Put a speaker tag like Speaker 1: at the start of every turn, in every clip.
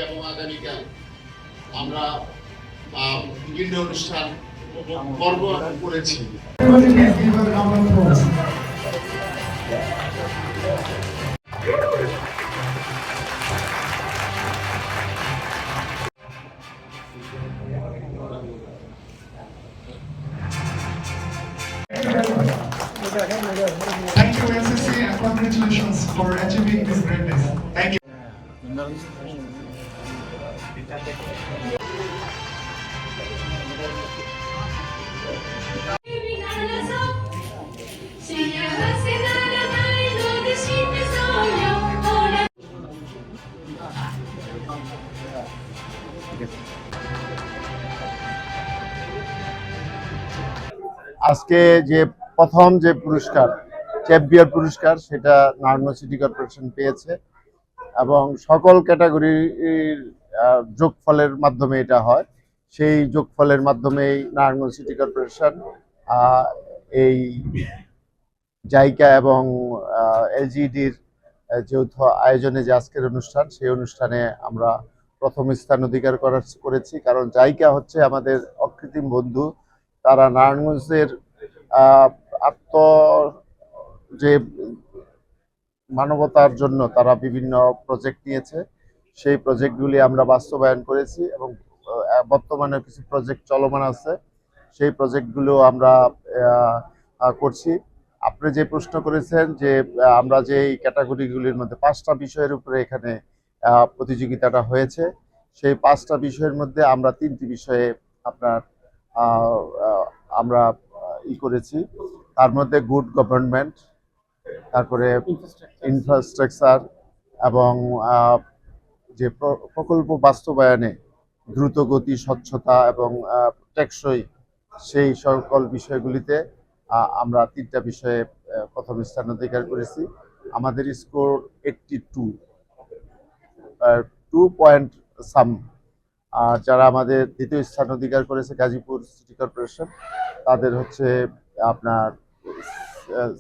Speaker 1: এবং আগামীকাল আমরা বিভিন্ন অনুষ্ঠান পর্ব করেছি।
Speaker 2: Thank you, NCC, and congratulations for achieving this greatness. Thank you.
Speaker 3: আজকে যে প্রথম যে পুরস্কার চ্যাম্পিয়ন পুরস্কার সেটা নারায়ণগঞ্জ সিটি কর্পোরেশন পেয়েছে এবং সকল ক্যাটাগরির যোগফলের মাধ্যমে এটা হয়। সেই যোগফলের মাধ্যমেই নারায়ণগঞ্জ সিটি কর্পোরেশন এই জাইকা এবং এলজিডির যৌথ আয়োজনে যে আজকের অনুষ্ঠান, সেই অনুষ্ঠানে আমরা প্রথম স্থান অধিকার করেছি। কারণ জাইকা হচ্ছে আমাদের অকৃত্রিম বন্ধু। তারা নারায়ণগঞ্জের আত্ম যে মানবতার জন্য তারা বিভিন্ন প্রজেক্ট নিয়েছে, সেই প্রজেক্টগুলি আমরা বাস্তবায়ন করেছি এবং বর্তমানে কিছু প্রজেক্ট চলমান আছে, সেই প্রজেক্টগুলো আমরা করছি। আপনি যে প্রশ্ন করেছেন যে আমরা যে ক্যাটাগরিগুলির মধ্যে 5টা বিষয়ের উপরে এখানে প্রতিযোগিতাটা হয়েছে, সেই 5টা বিষয়ের মধ্যে আমরা 3টি বিষয়ে আপনার আমরা করেছি। তার মধ্যে গুড গভর্নমেন্ট, তারপরে ইনফ্রাস্ট্রাকচার এবং যে প্রকল্প বাস্তবায়নে দ্রুত গতি, স্বচ্ছতা এবং টেকসই, সেই সকল বিষয়গুলিতে আমরা 3টা বিষয়ে প্রথম স্থান অধিকার করেছি। আমাদের স্কোর 82 পয়েন্ট সাম। আর যারা আমাদের দ্বিতীয় স্থান অধিকার করেছে গাজীপুর সিটি কর্পোরেশন, তাদের হচ্ছে আপনার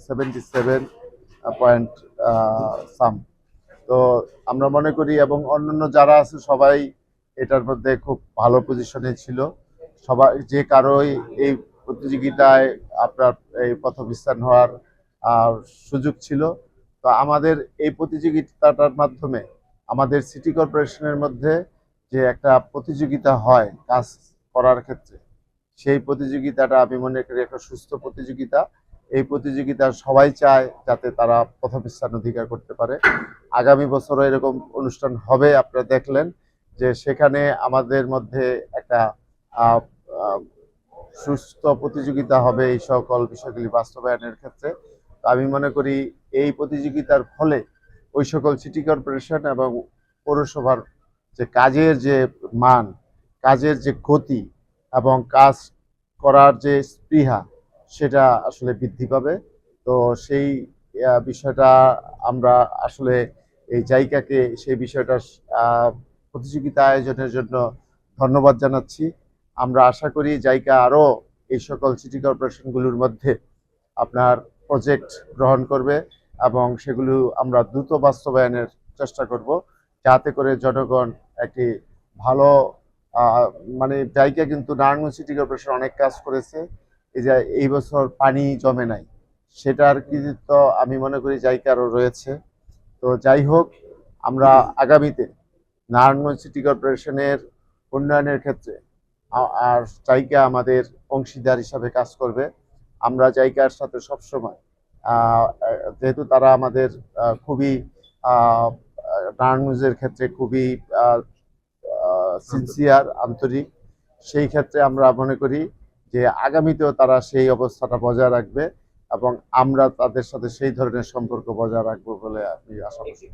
Speaker 3: 77 পয়েন্ট সাম। তো আমরা মনে করি এবং অন্যান্য যারা আছে সবাই এটার মধ্যে খুব ভালো পজিশনে ছিল। সবাই যে কারোই এই প্রতিযোগিতায় আপনার এই প্রথম স্থান হওয়ার সুযোগ ছিল। তো আমাদের এই প্রতিযোগিতাটার মাধ্যমে আমাদের সিটি কর্পোরেশনের মধ্যে যে একটা প্রতিযোগিতা হয় কাজ করার ক্ষেত্রে, সেই প্রতিযোগিতাটা আমি মনে করি একটা সুস্থ প্রতিযোগিতা। এই প্রতিযোগিতা সবাই চায় যাতে তারা প্রথম স্থান অধিকার করতে পারে। আগামী বছরও এরকম অনুষ্ঠান হবে, আপনারা দেখলেন যে সেখানে আমাদের মধ্যে একটা সুস্থ প্রতিযোগিতা হবে এই সকল বিষয়গুলি বাস্তবায়নের ক্ষেত্রে। আমি মনে করি এই প্রতিযোগিতার ফলে ওই সকল সিটি কর্পোরেশন এবং পৌরসভার যে কাজের যে মান, কাজের যে গতি এবং কাজ করার যে স্পৃহা, সেটা আসলে বৃদ্ধি পাবে। তো সেই বিষয়টা আমরা আসলে এই জায়গাকে সেই বিষয়টা প্রতিযোগিতা আয়োজনের জন্য ধন্যবাদ জানাচ্ছি। আমরা আশা করি জায়গা আরও এই সকল সিটি কর্পোরেশনগুলোর মধ্যে আপনার প্রজেক্ট গ্রহণ করবে এবং সেগুলো আমরা দ্রুত বাস্তবায়নের চেষ্টা করব, যাতে করে জনগণ একটি ভালো মানে জায়গা। কিন্তু নারায়ণগঞ্জ সিটি কর্পোরেশন অনেক কাজ করেছে। এই যে এই বছর পানি জমে নাই, সেটার কৃতিত্ব আমি মনে করি জায়গারও রয়েছে। তো যাই হোক, আমরা আগামীতে নারায়ণগঞ্জ সিটি কর্পোরেশনের উন্নয়নের ক্ষেত্রে আর জায়গা আমাদের অংশীদার হিসাবে কাজ করবে। আমরা জায়গার সাথে সবসময় যেহেতু তারা আমাদের খুবই নারায়ণগঞ্জের ক্ষেত্রে খুবই সিনসিয়ার, আন্তরিক, সেই ক্ষেত্রে আমরা মনে করি যে আগামীতেও তারা সেই অবস্থাটা বজায় রাখবে এবং আমরা তাদের সাথে সেই ধরনের সম্পর্ক বজায় রাখবো বলে আমি আশা করি।